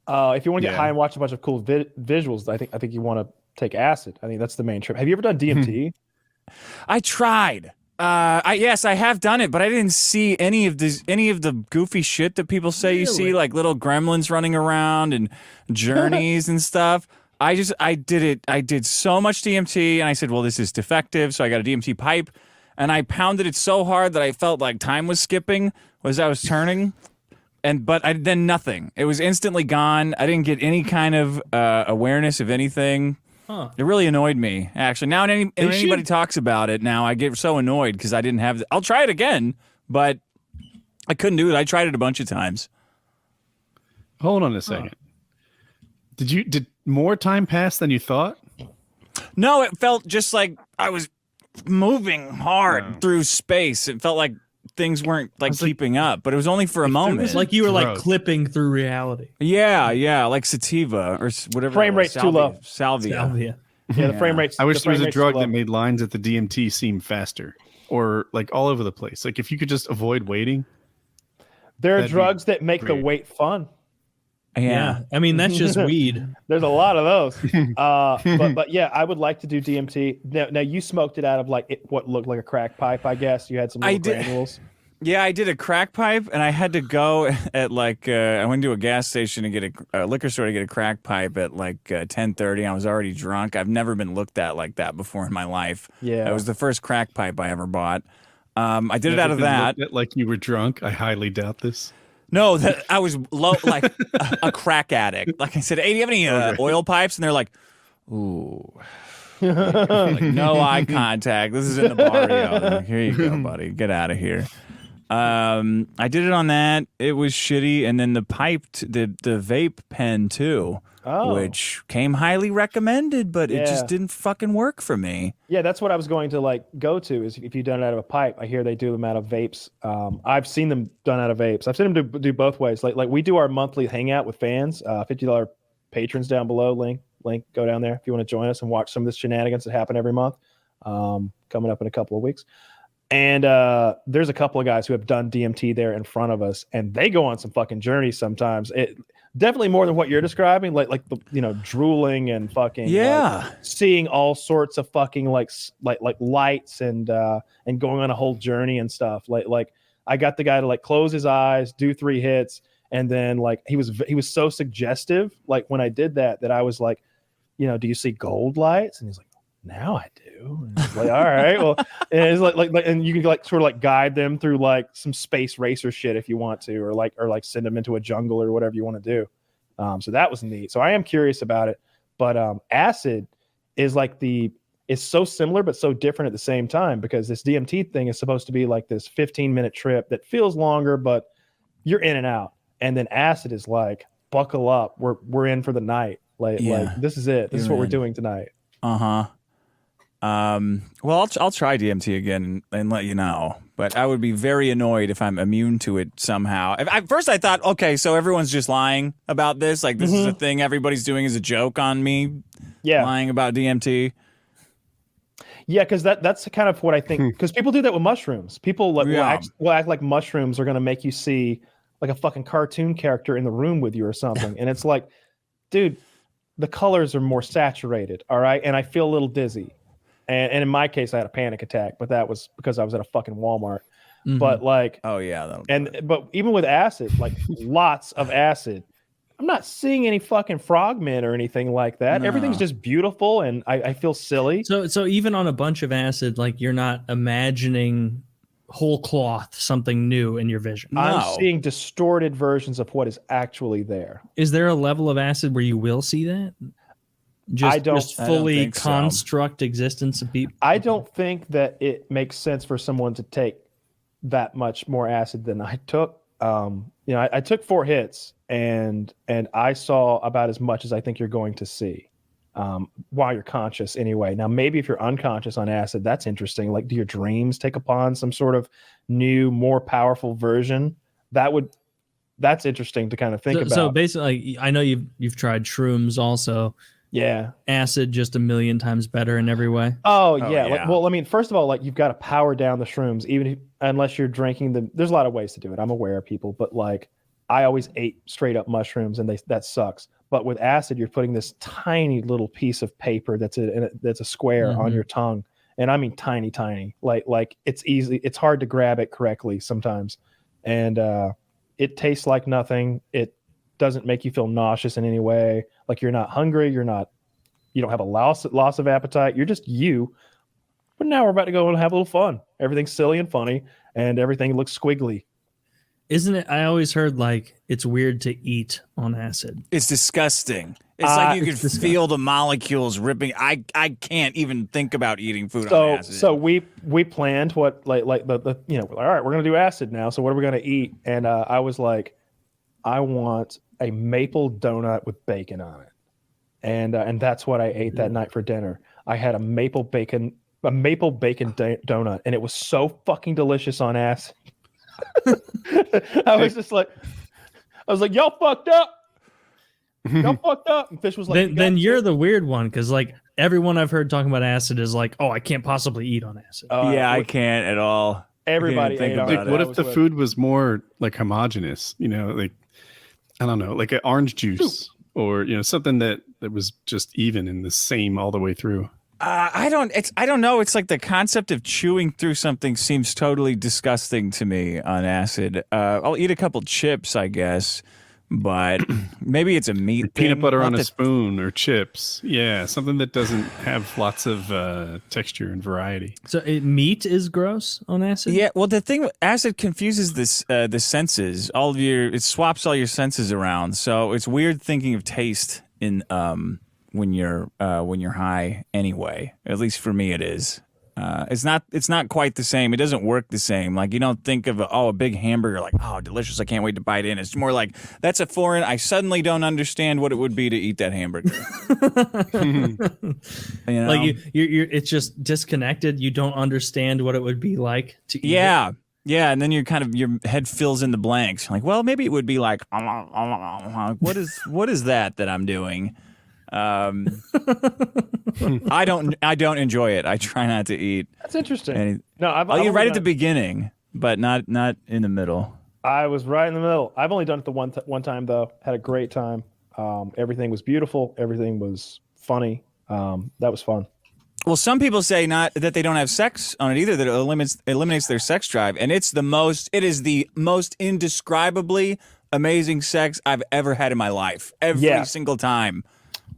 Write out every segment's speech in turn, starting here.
If you want to get high and watch a bunch of cool visuals, I think you want to take acid. I think that's the main trip. Have you ever done DMT? I tried. Yes, I have done it, but I didn't see any of the goofy shit that people say you see, like little gremlins running around and journeys and stuff. I did it. I did so much DMT, and I said, well, this is defective, so I got a DMT pipe, and I pounded it so hard that I felt like time was skipping as I was turning, but then nothing. It was instantly gone. I didn't get any kind of awareness of anything. Huh. It really annoyed me, actually. Now, when anybody talks about it, now I get so annoyed because I didn't have. I'll try it again, but I couldn't do it. I tried it a bunch of times. Hold on a second. Did more time pass than you thought? No, it felt just like I was moving hard through space. It felt like things weren't keeping up, but it was only for a moment. It was like you were like clipping through reality. Yeah, like sativa or whatever. Frame rate's too low. Salvia. Yeah, the frame rate's. I wish there was a drug that made lines at the DMT seem faster, or like all over the place. Like if you could just avoid waiting. There are drugs that make the wait fun. Yeah. I mean that's just weed. There's a lot of those. But yeah, I would like to do DMT. Now you smoked it out of what looked like a crack pipe, I guess. You had some little granules. Yeah, I did a crack pipe, and I had to go at I went to a gas station to get a liquor store to get a crack pipe at 10:30. I was already drunk. I've never been looked at like that before in my life. Yeah, it was the first crack pipe I ever bought. I did it out of that. Like you were drunk. I highly doubt this. No, I was low, like a crack addict. Like I said, hey, do you have any oil pipes? And they're like, ooh. No eye contact. This is in the barrio. Like, here you go, buddy. Get out of here. I did it on that. It was shitty. And then the vape pen too, which came highly recommended, but it just didn't fucking work for me. Yeah, that's what I was going to go to is if you've done it out of a pipe. I hear they do them out of vapes. I've seen them done out of vapes. I've seen them do both ways. Like we do our monthly hangout with fans, $50 patrons down below. Link, go down there if you want to join us and watch some of this shenanigans that happen every month. Coming up in a couple of weeks. And there's a couple of guys who have done DMT there in front of us, and they go on some fucking journeys sometimes. It definitely more than what you're describing, like the drooling and fucking seeing all sorts of fucking like lights and going on a whole journey and stuff. Like I got the guy to close his eyes, do 3 hits, and then he was so suggestive. Like when I did that I was like, do you see gold lights? And he's like, now I do. And it's like, all right, well, and it's like, and you can sort of guide them through some space racer shit if you want to, or send them into a jungle or whatever you want to do. So that was neat. So I am curious about it, but acid is it's so similar but so different at the same time, because this DMT thing is supposed to be like this 15-minute trip that feels longer, but you're in and out. And then acid is like, buckle up, we're in for the night. Like this is it. This is what we're doing tonight. Well, I'll try DMT again and let you know, but I would be very annoyed if I'm immune to it somehow. At first I thought, okay, so everyone's just lying about this. Like this is a thing everybody's doing as a joke on me. Yeah. Lying about DMT. Yeah, because that's kind of what I think. Because people do that with mushrooms. People will act like mushrooms are going to make you see like a fucking cartoon character in the room with you or something. And it's like, dude, the colors are more saturated. All right. And I feel a little dizzy. And in my case, I had a panic attack, but that was because I was at a fucking Walmart. But but even with acid, lots of acid, I'm not seeing any fucking frogmen or anything like that. No. Everything's just beautiful, and I feel silly. So even on a bunch of acid, you're not imagining whole cloth something new in your vision. No. I'm seeing distorted versions of what is actually there. Is there a level of acid where you will see that? Just fully construct existence of people. I don't think that it makes sense for someone to take that much more acid than I took. I took 4 hits and I saw about as much as I think you're going to see while you're conscious anyway. Now, maybe if you're unconscious on acid, that's interesting. Do your dreams take upon some sort of new, more powerful version? That's interesting to kind of think about. So basically, I know you've tried shrooms also. Yeah. Acid just a million times better in every way. Oh yeah. First of all, you've got to power down the shrooms, unless you're drinking them. There's a lot of ways to do it. I'm aware of people, but I always ate straight up mushrooms, and that sucks. But with acid, you're putting this tiny little piece of paper that's a square on your tongue, and I mean tiny, like it's hard to grab it correctly sometimes, and it tastes like nothing. It doesn't make you feel nauseous in any way. Like you're not hungry, you don't have a loss of appetite. You're just you. But now we're about to go and have a little fun. Everything's silly and funny, and everything looks squiggly. Isn't it? I always heard like it's weird to eat on acid. It's disgusting. It's like you can feel the molecules ripping. I can't even think about eating food on acid. So we planned what like the all right, we're gonna do acid now. So what are we gonna eat? And I was like, I want a maple donut with bacon on it, and that's what I ate that night for dinner. I had a maple bacon donut, and it was so fucking delicious on acid. I was like, y'all fucked up. Y'all fucked up. And Fish was like, then you're the weird one, because like everyone I've heard talking about acid is like, oh, I can't possibly eat on acid. I can't at all. Everybody think ate about it. What if the food was more like homogenous? Like I don't know, like an orange juice or something that was just even in the same all the way through. I don't know. It's like the concept of chewing through something seems totally disgusting to me on acid. I'll eat a couple chips, I guess, but maybe it's a meat peanut thing. butter on a spoon or chips. Yeah, something that doesn't have lots of texture and variety. So meat is gross on acid? Yeah, well, the thing with acid confuses the senses. It swaps all your senses around. So it's weird thinking of taste in when you're high anyway. At least for me it is. It's not quite the same. It doesn't work the same. Like you don't think of a big hamburger like, oh, delicious, I can't wait to bite in. It's more like that's a foreign. I suddenly don't understand what it would be to eat that hamburger. Like you're it's just disconnected. You don't understand what it would be like to eat. Yeah. Yeah, and then your head fills in the blanks. Like, well, maybe it would be like, what is that I'm doing? I don't enjoy it. I try not to eat. That's interesting. I'll eat right at the beginning, but not in the middle. I was right in the middle. I've only done it the one time though. Had a great time. Everything was beautiful. Everything was funny. That was fun. Well, some people say not that they don't have sex on it either. That it eliminates their sex drive, and it is the most indescribably amazing sex I've ever had in my life. Every single time.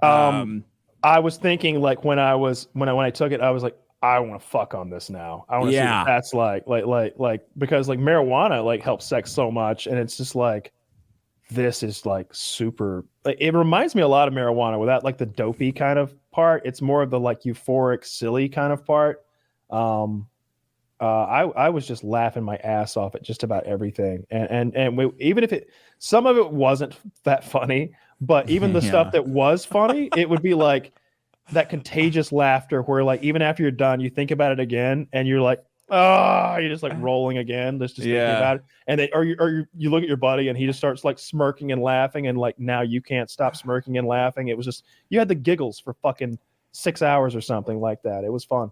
I was thinking like when I took it, I was like, I want to fuck on this now. I want to see what that's like because like marijuana like helps sex so much, and it's just like this is like super. Like, it reminds me a lot of marijuana without like the dopey kind of part. It's more of the like euphoric, silly kind of part. I was just laughing my ass off at just about everything, and even if some of it wasn't that funny. But even the stuff that was funny, it would be like that contagious laughter where like even after you're done, you think about it again and you're like, oh, you're just like rolling again. Just thinking about it. And then, or you look at your buddy and he just starts like smirking and laughing. And like now you can't stop smirking and laughing. It was just, you had the giggles for fucking 6 hours or something like that. It was fun.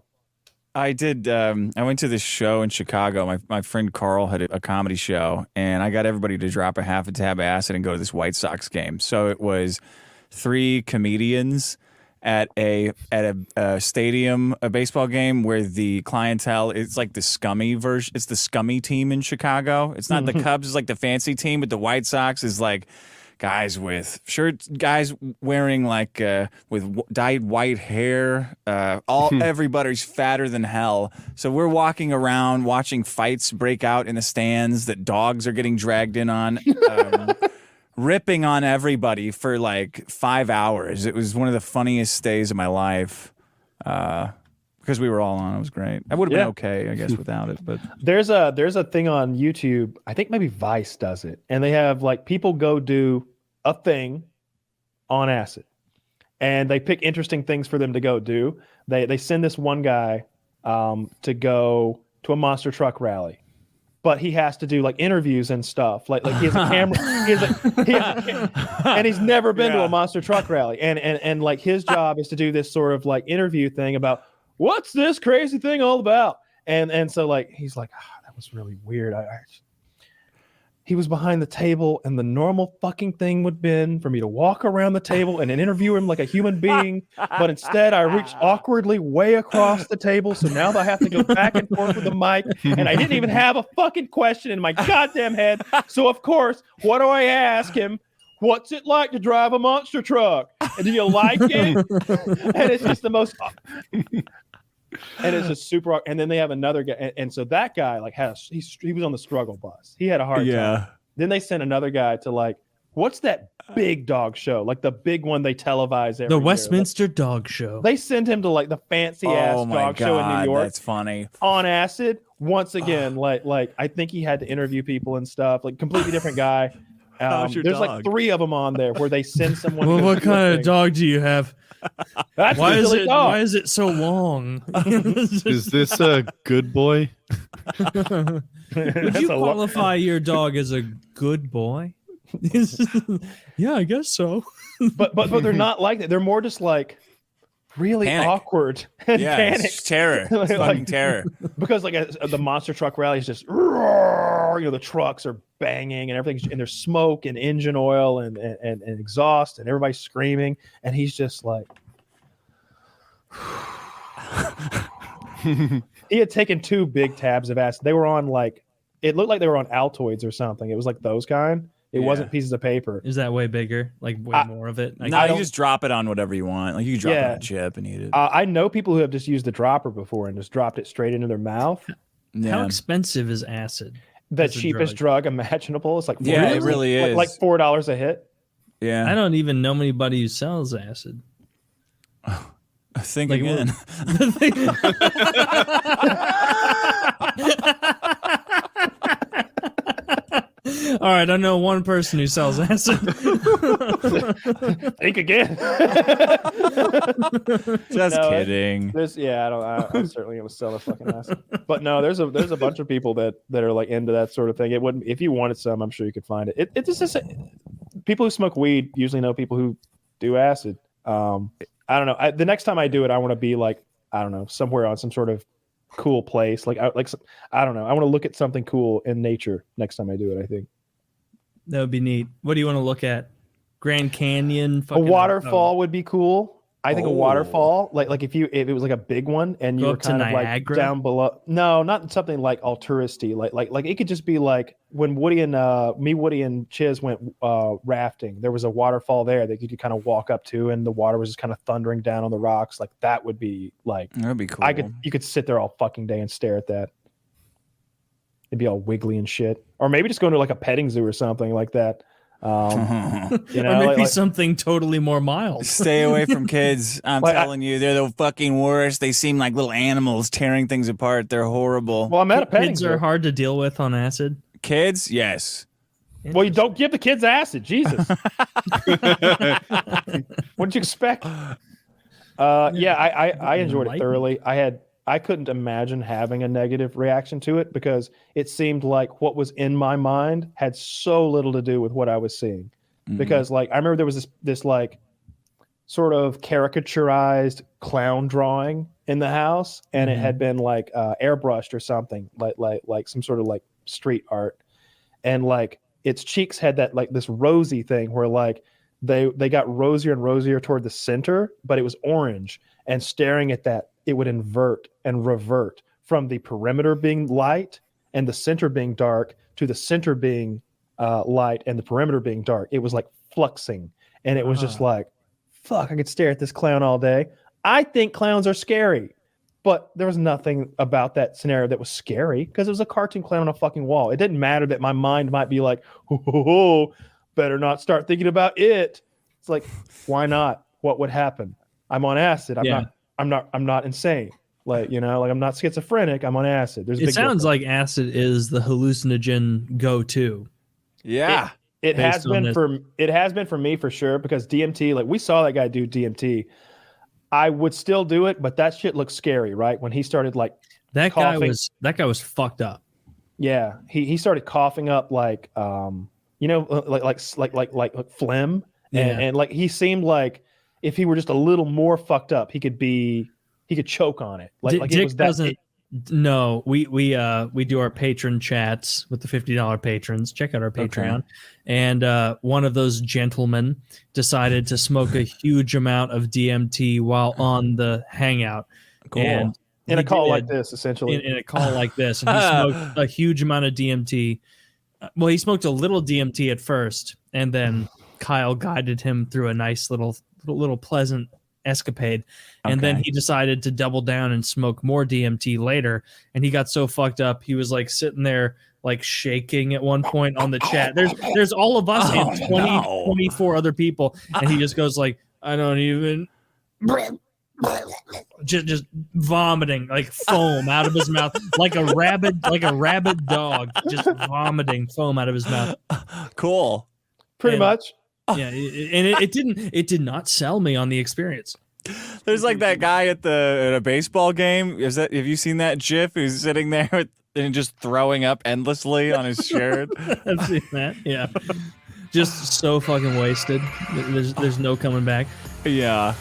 I did. I went to this show in Chicago. My friend Carl had a comedy show, and I got everybody to drop a half a tab of acid and go to this White Sox game. So it was 3 comedians at a stadium, a baseball game where the clientele is like the scummy version. It's the scummy team in Chicago. It's not the Cubs. It's like the fancy team, but the White Sox is like guys with shirts, guys wearing like with dyed white hair. Everybody's fatter than hell. So we're walking around watching fights break out in the stands that dogs are getting dragged in on, ripping on everybody for like 5 hours. It was one of the funniest days of my life. Because we were all on. It was great. I would have been okay, I guess, without it. But there's a thing on YouTube. I think maybe Vice does it, and they have like people go do a thing on acid, and they pick interesting things for them to go do. They send this one guy to go to a monster truck rally, but he has to do like interviews and stuff. Like he has a camera, and he's never been to a monster truck rally, and like his job is to do this sort of like interview thing about what's this crazy thing all about, and so like he's like, that was really weird. he was behind the table, and the normal fucking thing would have been for me to walk around the table and interview him like a human being. But instead, I reached awkwardly way across the table. So now I have to go back and forth with the mic. And I didn't even have a fucking question in my goddamn head. So, of course, what do I ask him? What's it like to drive a monster truck? And do you like it? And it's just the most... And it's just super. And then they have another guy, and so that guy like he was on the struggle bus. He had a hard time. Then they sent another guy to like, what's that big dog show? Like the big one they televise every year. Westminster Dog Show. They send him to like the fancy ass dog show in New York. That's funny. On acid once again. like I think he had to interview people and stuff. Like completely different guy. There's dog? like 3 of them on there where they send someone. Well, what kind of dog do you have? That's why is it so long? Is this a good boy? Would you qualify your dog as a good boy? Yeah, I guess so. but they're not like that. They're more just like really panic. Awkward and panic. It's terror. It's fucking terror. Because like the monster truck rally is just, the trucks are banging and everything, and there's smoke and engine oil and exhaust, and everybody's screaming, and he's just like, he had taken 2 big tabs of acid. They were on like, it looked like they were on Altoids or something. It was like those kind. It wasn't pieces of paper. Is that way bigger? Like way more of it? No, you just drop it on whatever you want. Like you can drop it on a chip and eat it. I know people who have just used the dropper before and just dropped it straight into their mouth. How expensive is acid? The cheapest drug imaginable. It's like it really is. Like $4 a hit. Yeah. I don't even know anybody who sells acid. Think again. All right, I know one person who sells acid. Think again. Just kidding. I'm certainly gonna sell a fucking acid. But no, there's a bunch of people that are like into that sort of thing. It wouldn't, if you wanted some, I'm sure you could find it. It's just people who smoke weed usually know people who do acid. I don't know. The next time I do it, I want to be like, I don't know, somewhere on some sort of cool place. I don't know. I want to look at something cool in nature next time I do it, I think. That would be neat. What do you want to look at? Grand Canyon? A waterfall would be cool. I think a waterfall, like if it was like a big one and you were kind of like down below. No, not something like touristy. Like it could just be like when Woody and Chiz went rafting. There was a waterfall there that you could kind of walk up to, and the water was just kind of thundering down on the rocks. Like that would be like, that'd be cool. You could sit there all fucking day and stare at that. It'd be all wiggly and shit. Or maybe just go to like a petting zoo or something like that. Or maybe something totally more mild. Stay away from kids. I'm telling you, they're the fucking worst. They seem like little animals tearing things apart. They're horrible. Well, I'm at a petting zoo. Kids are hard to deal with on acid. Kids, yes. Well, you don't give the kids acid. Jesus. What'd you expect? I enjoyed it thoroughly. I couldn't imagine having a negative reaction to it because it seemed like what was in my mind had so little to do with what I was seeing. Mm-hmm. Because like I remember there was this like sort of caricaturized clown drawing in the house, and it had been like airbrushed or something, like some sort of like street art, and like its cheeks had that like this rosy thing where like they got rosier and rosier toward the center, but it was orange, and staring at that, it would invert and revert from the perimeter being light and the center being dark to the center being light and the perimeter being dark. It was like fluxing, and it was just like, fuck, I could stare at this clown all day. I think clowns are scary, but there was nothing about that scenario that was scary because it was a cartoon clown on a fucking wall. It didn't matter that my mind might be like, oh, better not start thinking about it. It's like, why not? What would happen? I'm on acid. I'm not insane. Like, I'm not schizophrenic. I'm on acid. It sounds like acid is the hallucinogen go-to. Yeah. It has been for me for sure, because DMT, like we saw that guy do DMT. I would still do it, but that shit looks scary, right? When he started like that coughing. guy was fucked up. Yeah. He started coughing up like like phlegm. And like he seemed like if he were just a little more fucked up, he could choke on it. No, we do our patron chats with the $50 patrons. Check out our Patreon. And one of those gentlemen decided to smoke a huge amount of DMT while on the hangout. Cool. And in a call like this, essentially. In a call like this. And he smoked a huge amount of DMT. Well, he smoked a little DMT at first, and then Kyle guided him through a nice little pleasant escapade, and then he decided to double down and smoke more DMT later, and he got so fucked up he was like sitting there like shaking at one point on the chat. There's all of us and 24 other people, and he just goes like, I don't even just vomiting like foam out of his mouth like a rabid dog, just vomiting foam out of his mouth. Cool. Pretty much. Yeah, and it did not sell me on the experience. There's like that guy at a baseball game. Have you seen that GIF? Who's sitting there and just throwing up endlessly on his shirt? I've seen that. Yeah, just so fucking wasted. There's no coming back. Yeah.